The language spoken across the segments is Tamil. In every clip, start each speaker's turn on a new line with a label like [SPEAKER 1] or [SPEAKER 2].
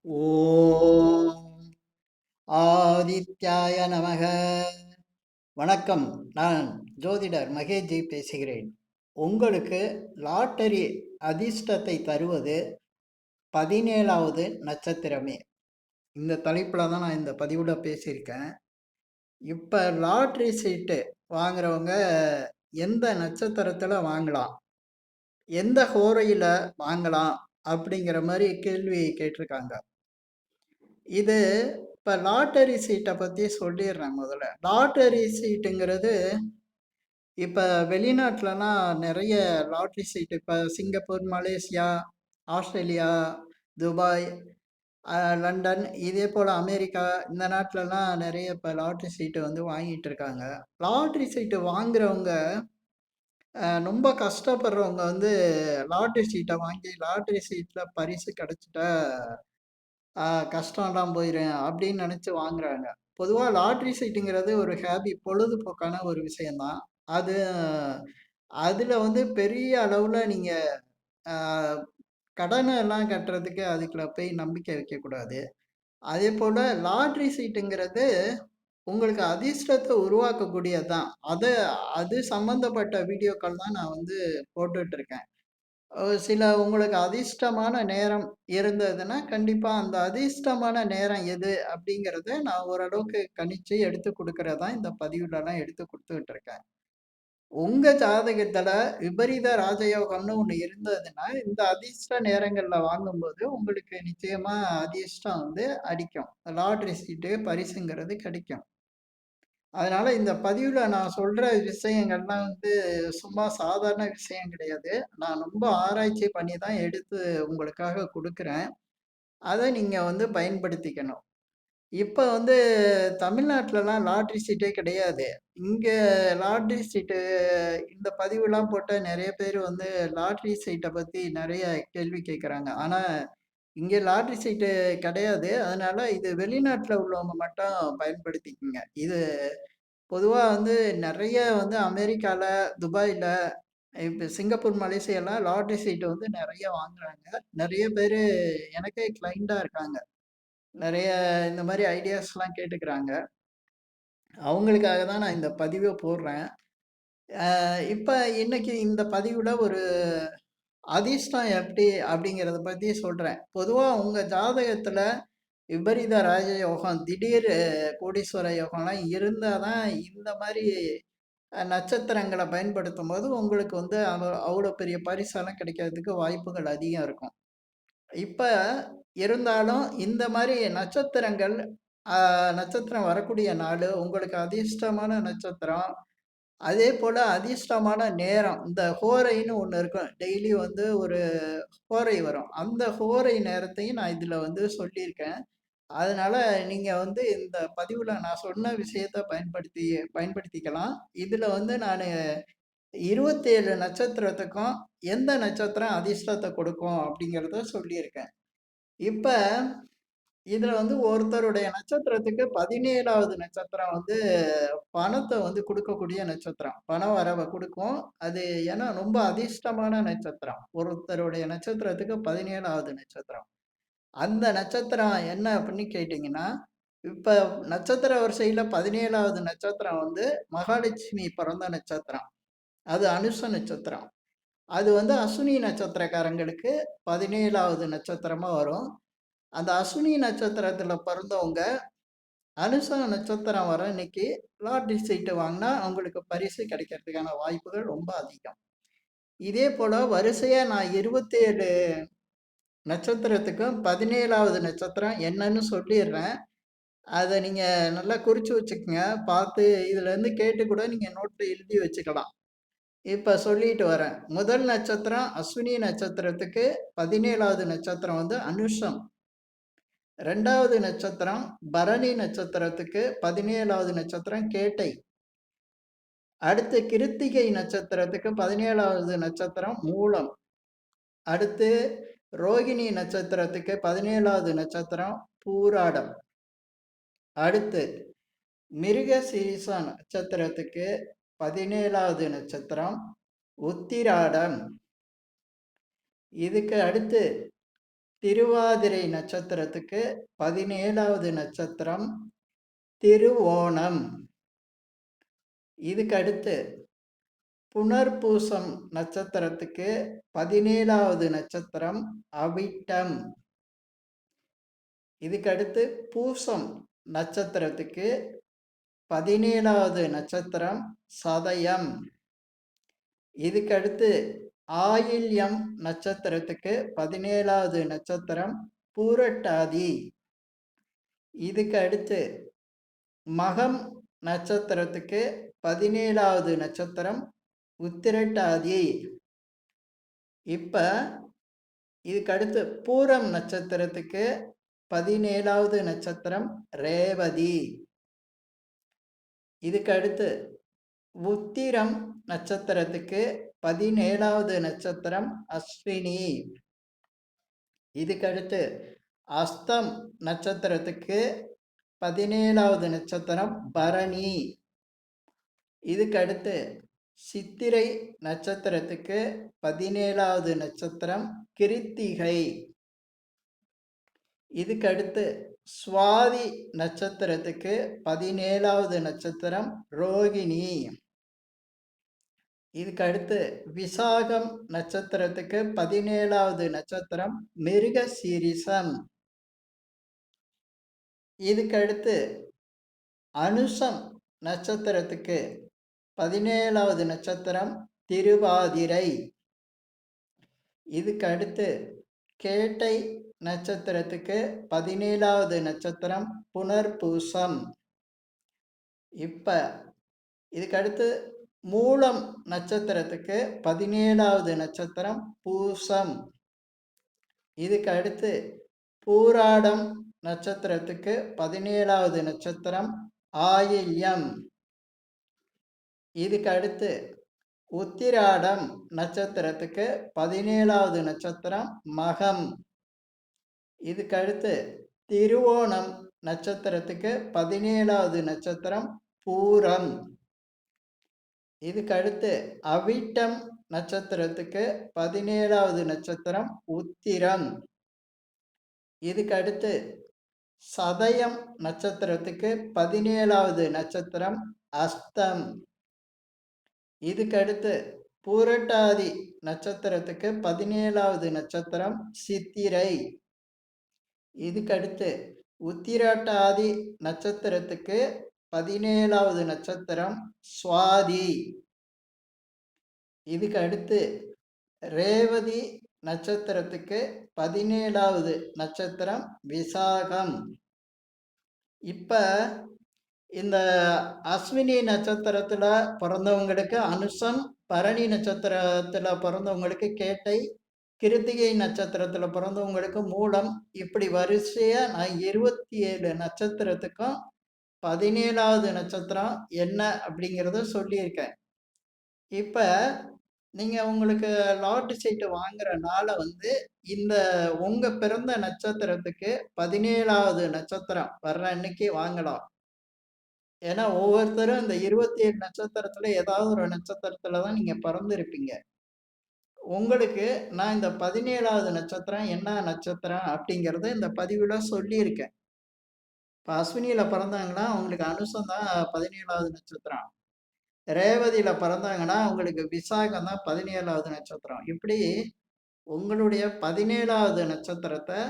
[SPEAKER 1] ஓம் ஆதித்யாய நமக. வணக்கம். நான் ஜோதிடர் மகேஷ்ஜி பேசுகிறேன். உங்களுக்கு லாட்டரி அதிர்ஷ்டத்தை தருவது 17வது நட்சத்திரமே. இந்த தலைப்பில் தான் நான் இந்த பதிவில் பேசியிருக்கேன். இப்போ லாட்ரி சீட்டு வாங்குறவங்க எந்த நட்சத்திரத்தில் வாங்கலாம், எந்த ஹோரையில் வாங்கலாம் அப்படிங்கிற மாதிரி கேள்வி கேட்டிருக்காங்க. இது இப்போ லாட்டரி சீட்டை பற்றி சொல்லிடுறேன். முதல்ல லாட்டரி சீட்டுங்கிறது இப்போ வெளிநாட்டிலலாம் நிறைய லாட்ரி சீட்டு, இப்போ Singapore, Malaysia, Australia, Dubai, London, இதே போல் அமெரிக்கா, இந்த நாட்டிலலாம் நிறைய இப்போ லாட்ரி சீட்டு வந்து வாங்கிட்டு இருக்காங்க. லாட்ரி சீட்டு வாங்குறவங்க ரொம்ப கஷ்டப்படுறவங்க வந்து லாட்ரி சீட்டை வாங்கி லாட்ரி சீட்டில் பரிசு கிடச்சிட்டா கஷ்டம்லாம் போயிரும் அப்படின்னு நினச்சி வாங்குறாங்க. பொதுவாக லாட்ரி சீட்டுங்கிறது ஒரு பொழுதுபோக்கான ஒரு விஷயந்தான். அது அதில் வந்து பெரிய அளவில் நீங்கள் கடனை எல்லாம் கட்டுறதுக்கு அதுக்குள்ள போய் நம்பிக்கை வைக்கக்கூடாது. அதே போல் லாட்ரி சீட்டுங்கிறது உங்களுக்கு அதிர்ஷ்டத்தை உருவாக்கக்கூடியது தான். அது சம்மந்தப்பட்ட வீடியோக்கள் தான் நான் வந்து போட்டுட்டு இருக்கேன். சில உங்களுக்கு அதிர்ஷ்டமான நேரம் இருந்ததுன்னா, கண்டிப்பா அந்த அதிர்ஷ்டமான நேரம் எது அப்படிங்கிறத நான் ஓரளவுக்கு கணிச்சு எடுத்து குடுக்கிறது தான் இந்த பதிவுலலாம் எடுத்து குடுத்துக்கிட்டு இருக்கேன். உங்க ஜாதகத்துல விபரீத ராஜயோகம்னு ஒண்ணு இருந்ததுன்னா, இந்த அதிர்ஷ்ட நேரங்கள்ல வாங்கும்போது உங்களுக்கு நிச்சயமா அதிர்ஷ்டம் வந்து அடிக்கும். லாட்டரி சீட்டு பரிசுங்கிறது கிடைக்கும். அதனால இந்த பதிவுல நான் சொல்ற விஷயங்கள்லாம் வந்து சும்மா சாதாரண விஷயம் கிடையாது. நான் ரொம்ப ஆராய்ச்சி பண்ணி தான் எடுத்து உங்களுக்காக குடுக்குறேன். அத நீங்க வந்து பயன்படுத்திக்கணும். இப்ப வந்து தமிழ்நாட்டுலலாம் லாட்டரி சீட்டே கிடையாது. இங்க லாட்டரி சீட்டு இந்த பதிவுலாம் போட்ட நெறைய பேர் வந்து லாட்டரி சீட்ட பத்தி நெறைய கேள்வி கேட்கறாங்க. ஆனா, இங்க லாட்டரி சீட்டு கிடையாது. அதனால இது வெளிநாட்டுல உள்ளவங்க மட்டும் பயன்படுத்திக்கங்க. இது பொதுவா வந்து நெறைய வந்து அமெரிக்கால, துபாய்ல, இப்ப சிங்கப்பூர், மலேசியாலாம் லாட்டரி சீட்டு வந்து நெறைய வாங்குறாங்க. நெறைய பேரு எனக்கே கிளையண்டா இருக்காங்க. நெறைய இந்த மாரி ஐடியாஸ்லாம் கேட்டுக்கிறாங்க. அவங்களுக்காக தான் நான் இந்த பதிவ போடுறேன். இப்ப இன்னைக்கு இந்த பதிவுல ஒரு அதிர்ஷ்டம் எப்படி அப்படிங்கிறத பத்தி சொல்றேன். பொதுவா உங்க ஜாதகத்துல விபரீத ராஜயோகம், திடீர் கோடீஸ்வர யோகம்லாம் இருந்தா தான் இந்த மாரி நட்சத்திரங்கள பயன்படுத்தும்போது உங்களுக்கு வந்து அவ்வளோ பெரிய பரிசெல்லாம் கிடைக்கிறதுக்கு வாய்ப்புகள் அதிகம் இருக்கும். இப்ப இருந்தாலும் இந்த மாரி நட்சத்திரங்கள், அ நட்சத்திரம் வரக்கூடிய நாளு உங்களுக்கு அதிர்ஷ்டமான நட்சத்திரம். அதேபோல அதிர்ஷ்டமான நேரம். இந்த ஹோரைன்னு ஒண்ணு இருக்கும். டெய்லி வந்து ஒரு ஹோரை வரும். அந்த ஹோரை நேரத்தையும் நான் இதுல வந்து சொல்லியிருக்கேன். அதனால நீங்க வந்து இந்த பதிவுல நான் சொன்ன விஷயத்த பயன்படுத்திக்கலாம். இதுல வந்து நானு 27 நட்சத்திரத்துக்கும் எந்த நட்சத்திரம் அதிர்ஷ்டத்த கொடுக்கும் அப்படிங்கிறத சொல்லியிருக்கேன். இப்ப இதுல வந்து ஒருத்தருடைய நட்சத்திரத்துக்கு 17வது நட்சத்திரம் வந்து பணத்த வந்து குடுக்கக்கூடிய நட்சத்திரம். பண வரவ குடுக்கும். அது ஏன்னா ரொம்ப அதிர்ஷ்டமான நட்சத்திரம். ஒருத்தருடைய நட்சத்திரத்துக்கு 17வது நட்சத்திரம். அந்த நட்சத்திரம் என்ன அப்படின்னு கேட்டீங்கன்னா, இப்ப நட்சத்திர வரிசையில 17வது நட்சத்திரம் வந்து மகாலட்சுமி பிறந்த நட்சத்திரம். அது அனுச நட்சத்திரம். அது வந்து அஸ்வினி நட்சத்திரக்காரங்களுக்கு 17வது நட்சத்திரமா வரும். அந்த அஸ்வினி நட்சத்திரத்துல பிறந்தவங்க அனுச நட்சத்திரம் வர அன்னைக்கு லாட்டரி சீட்டு வாங்குனா அவங்களுக்கு பரிசு கிடைக்கிறதுக்கான வாய்ப்புகள் ரொம்ப அதிகம். இதே போல வரிசையா நான் 27 நட்சத்திரத்துக்கும் 17வது நட்சத்திரம் என்னன்னு சொல்லிடுறேன். அத நீங்க நல்லா குறிச்சு வச்சுக்கங்க. பார்த்து இதுலேருந்து கேட்டு கூட நீங்க நோட்ல எழுதி வச்சுக்கலாம். இப்ப சொல்லிட்டு வரேன். முதல் நட்சத்திரம் அஸ்வினி நட்சத்திரத்துக்கு 17வது நட்சத்திரம் வந்து அனுஷம். 2வது நட்சத்திரம் பரணி நட்சத்திரத்துக்கு 17வது நட்சத்திரம் கேட்டை. அடுத்து கிருத்திகை நட்சத்திரத்துக்கு 17வது நட்சத்திரம் மூலம். அடுத்து ரோகிணி நட்சத்திரத்துக்கு 17வது நட்சத்திரம் பூராடம். அடுத்து மிருகசீரிஷ நட்சத்திரத்துக்கு 17வது நட்சத்திரம் உத்திராடம். இதுக்கு அடுத்து திருவாதிரை நட்சத்திரத்துக்கு 17வது நட்சத்திரம் திருவோணம். இதுக்கு அடுத்து புனர்பூசம் நட்சத்திரத்துக்கு 17வது நட்சத்திரம் அவிட்டம். இதுக்கு அடுத்து பூசம் நட்சத்திரத்துக்கு 17வது நட்சத்திரம் சதயம். இதுக்கு அடுத்து ஆயில்யம் நட்சத்திரத்துக்கு 17வது நட்சத்திரம் பூரட்டாதி. இதுக்கு அடுத்து மகம் நட்சத்திரத்துக்கு 17வது நட்சத்திரம் உத்திரட்டாதி. இப்ப இதுக்கு அடுத்து பூரம் நட்சத்திரத்துக்கு 17வது நட்சத்திரம் ரேவதி. இதுக்கு அடுத்து உத்திரம் நட்சத்திரத்துக்கு 17வது நட்சத்திரம் அஸ்வினி. இதுக்கு அடுத்து அஸ்தம் நட்சத்திரத்துக்கு 17வது நட்சத்திரம் பரணி. இதுக்கு அடுத்து சித்திரை நட்சத்திரத்துக்கு 17வது நட்சத்திரம் கிருத்திகை. இதுக்கு அடுத்து சுவாதி நட்சத்திரத்துக்கு 17வது நட்சத்திரம் ரோகிணி. இதுக்கு அடுத்து விசாகம் நட்சத்திரத்துக்கு 17வது நட்சத்திரம் மிருகசீரிசம். இதுக்கு அடுத்து அனுசம் நட்சத்திரத்துக்கு 17வது நட்சத்திரம் திருவாதிரை. இதுக்கு அடுத்து கேட்டை நட்சத்திரத்துக்கு 17வது நட்சத்திரம் புனர்பூசம். இப்ப இதுக்கு அடுத்து மூலம் நட்சத்திரத்துக்கு 17வது நட்சத்திரம் பூசம். இதுக்கு அடுத்து பூராடம் நட்சத்திரத்துக்கு 17வது நட்சத்திரம் ஆயில்யம். இதுக்கு அடுத்து உத்திராடம் நட்சத்திரத்துக்கு 17வது நட்சத்திரம் மகம். இதுக்கு அடுத்து திருவோணம் நட்சத்திரத்துக்கு 17வது நட்சத்திரம் பூரம். இதுக்கு அடுத்து அவிட்டம் நட்சத்திரத்துக்கு 17வது நட்சத்திரம் உத்திரம். இதுக்கு அடுத்து சதயம் நட்சத்திரத்துக்கு 17வது நட்சத்திரம் அஸ்தம். இதுக்கு அடுத்து பூரட்டாதி நட்சத்திரத்துக்கு 17வது நட்சத்திரம் சித்திரை. இதுக்கு அடுத்து உத்திரட்டாதி நட்சத்திரத்துக்கு 17வது நட்சத்திரம் சுவாதி. இதுக்கு அடுத்து ரேவதி நட்சத்திரத்துக்கு 17வது நட்சத்திரம் விசாகம். இப்ப இந்த அஸ்வினி நட்சத்திரத்துல பிறந்தவங்களுக்கு அனுசம், பரணி நட்சத்திரத்துல பிறந்தவங்களுக்கு கேட்டை, கிருத்திகை நட்சத்திரத்துல பிறந்தவங்களுக்கு மூலம், இப்படி வரிசையா நான் 27 நட்சத்திரத்துக்கும் 17வது நட்சத்திரம் என்ன அப்படிங்கிறத சொல்லியிருக்கேன். இப்ப நீங்க உங்களுக்கு லாட்டு சீட்டு வாங்குற நாளை இந்த உங்க பிறந்த நட்சத்திரத்துக்கு 17வது நட்சத்திரம் வர்ற அன்னைக்கு வாங்கலாம். ஏன்னா ஒவ்வொருத்தரும் இந்த 27 நட்சத்திரத்துல ஏதாவது ஒரு நட்சத்திரத்துல தான் நீங்க பிறந்திருப்பீங்க. உங்களுக்கு நான் இந்த 17வது நட்சத்திரம் என்ன நட்சத்திரம் அப்படிங்கறத இந்த பதிவுல சொல்லியிருக்கேன். இப்ப அஸ்வினியில பிறந்தாங்கன்னா அவங்களுக்கு அனுசம் தான் 17வது நட்சத்திரம். ரேவதியில பிறந்தாங்கன்னா உங்களுக்கு விசாகம் தான் 17வது நட்சத்திரம். இப்படி உங்களுடைய 17வது நட்சத்திரத்தை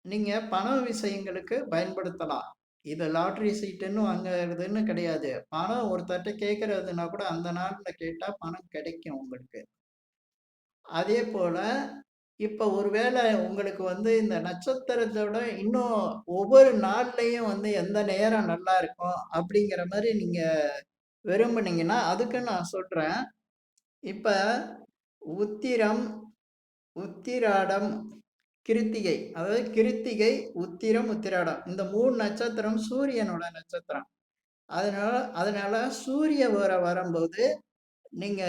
[SPEAKER 1] நீங்க பண விஷயங்களுக்கு பயன்படுத்தலாம். இது லாட்டரி சீட்டுன்னு வாங்குறதுன்னு கிடையாது. பணம் ஒருத்தர்ட்ட கேட்கறதுன்னா கூட அந்த நாள்ல கேட்டா பணம் கிடைக்கும் உங்களுக்கு. அதே போல இப்ப ஒருவேளை உங்களுக்கு இந்த நட்சத்திரத்தோட இன்னும் ஒவ்வொரு நாள்லயும் எந்த நேரம் நல்லா இருக்கும் அப்படிங்கிற மாதிரி நீங்க விரும்புனீங்கன்னா அதுக்கு நான் சொல்றேன். இப்ப உத்திரம், உத்திராடம், கிருத்திகை, அதாவது கிருத்திகை, உத்திரம், உத்திராடம் இந்த 3 நட்சத்திரம் சூரியனோட நட்சத்திரம். அதனால சூரிய உரம் வரும்போது நீங்க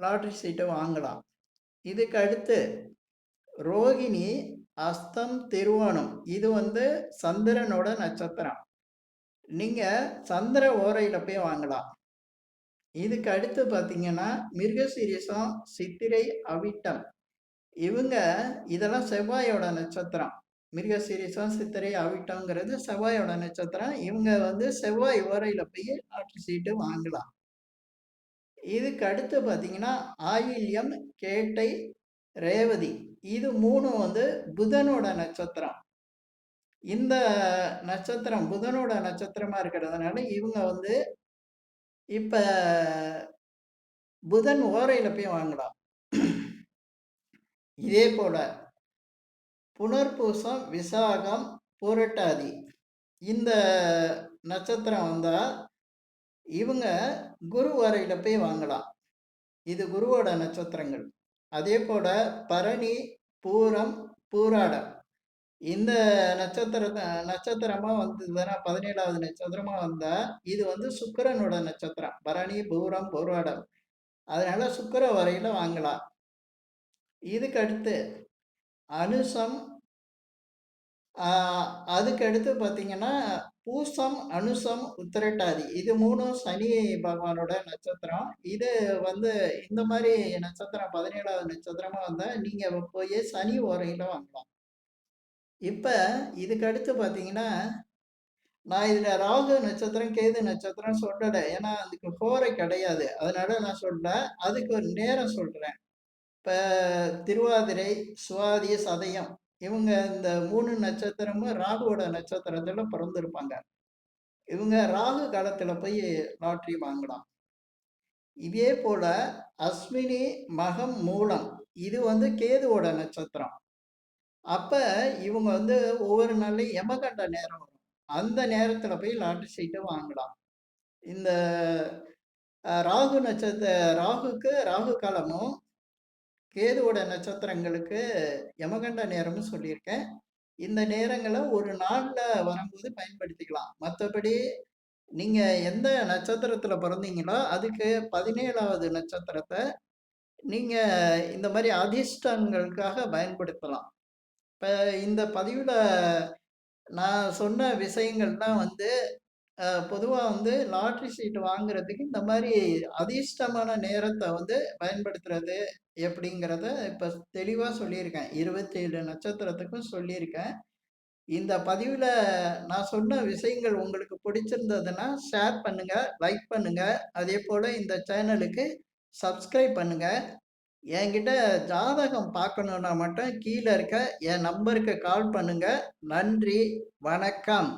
[SPEAKER 1] லாட்டரி சீட்டை வாங்கலாம். இதுக்கு அடுத்து ரோகிணி, அஸ்தம், திருவோணம் இது சந்திரனோட நட்சத்திரம். நீங்க சந்திர ஓரையில போய் வாங்கலாம். இதுக்கு அடுத்து பார்த்தீங்கன்னா மிருகசீரிசம், சித்திரை, அவிட்டம் இவங்க இதெல்லாம் செவ்வாயோட நட்சத்திரம். மிருகசீரிஷம், சித்திரை, அவிட்டம்ங்கிறது செவ்வாயோட நட்சத்திரம். இவங்க வந்து செவ்வாய் ஓரையில போய் லாட்டரி சீட்டு வாங்கலாம். இதுக்கு அடுத்து பார்த்தீங்கன்னா, ஆயில்யம், கேட்டை, ரேவதி இது 3ம் வந்து புதனோட நட்சத்திரம். இந்த நட்சத்திரம் புதனோட நட்சத்திரமா இருக்கிறதுனால, இவங்க வந்து இப்ப புதன் ஓரையில போய் வாங்கலாம். இதே போல புனர்பூசம், விசாகம், பூரட்டாதி இந்த நட்சத்திரம் வந்தா, இவங்க குரு ஓரையில போய் வாங்கலாம். இது குருவோட நட்சத்திரங்கள். அதே போல பரணி, பூரம், பூராடம் இந்த நட்சத்திரமா வந்ததுன்னா 17வது நட்சத்திரமா வந்தா, இது வந்து சுக்கிரனோட நட்சத்திரம். பரணி, பூரம், பூராடம். அதனால சுக்கிர ஓரையில வாங்கலாம். இதுக்கு அடுத்து அனுசம், அதுக்கு அடுத்து பார்த்தீங்கன்னா, பூசம், அனுசம், உத்திரட்டாதி இது 3ம் சனி பகவானோட நட்சத்திரம். இது வந்து இந்த மாரி நட்சத்திரம் 17வது நட்சத்திரமா வந்தா, நீங்க போய் சனி ஓரையில வாங்கலாம். இப்ப இதுக்கு அடுத்து பார்த்தீங்கன்னா, நான் இதுல ராகு நட்சத்திரம், கேது நட்சத்திரம் சொல்லல. ஏன்னா, அதுக்கு ஹோரை கிடையாது. அதனால நான் சொல்லல. அதுக்கு ஒரு நேரம் சொல்றேன். இப்ப திருவாதிரை, சுவாதி, சதயம் இவங்க இந்த 3 நட்சத்திரமும் ராகுவோட நட்சத்திரத்துல பிறந்திருப்பாங்க. இவங்க ராகு காலத்துல போய் லாட்டரி வாங்கலாம். இதே போல அஸ்வினி, மகம், மூலம் இது வந்து கேதுவோட நட்சத்திரம். அப்ப இவங்க வந்து ஒவ்வொரு நாள்லயும் யமகண்ட நேரம் வரும். அந்த நேரத்துல போய் லாட்டரி சீட்டு வாங்கலாம். இந்த ராகுக்கு ராகு காலமும், கேதுவோட நட்சத்திரங்களுக்கு யமகண்ட நேரம்னு சொல்லியிருக்கேன். இந்த நேரங்கள ஒரு நாள்ல வரும்போது பயன்படுத்திக்கலாம். மத்தபடி நீங்க எந்த நட்சத்திரத்துல பொறந்தீங்களோ, அதுக்கு 17வது நட்சத்திரத்த நீங்க இந்த மாரி அதிர்ஷ்டங்களுக்காக பயன்படுத்தலாம். இப்ப இந்த பதிவுல நான் சொன்ன விஷயங்கள்லாம் வந்து பொதுவா வந்து லாட்டரி சீட் வாங்குறதுக்கு இந்த மாரி அதிர்ஷ்டமான நேரத்த வந்து பயன்படுத்துறது எப்படிங்கிறத இப்ப தெளிவா சொல்லியிருக்கேன். 27 நட்சத்திரத்துக்கும் சொல்லியிருக்கேன். இந்த பதிவுல நான் சொன்ன விஷயங்கள் உங்களுக்கு பிடிச்சிருந்ததுன்னா, ஷேர் பண்ணுங்க, லைக் பண்ணுங்க. அதேபோல இந்த சேனலுக்கு சப்ஸ்கிரைப் பண்ணுங்க. என்கிட்ட ஜாதகம் பார்க்கணும்னா மட்டும் கீழ இருக்க என் நம்பருக்கு கால் பண்ணுங்க. நன்றி, வணக்கம்.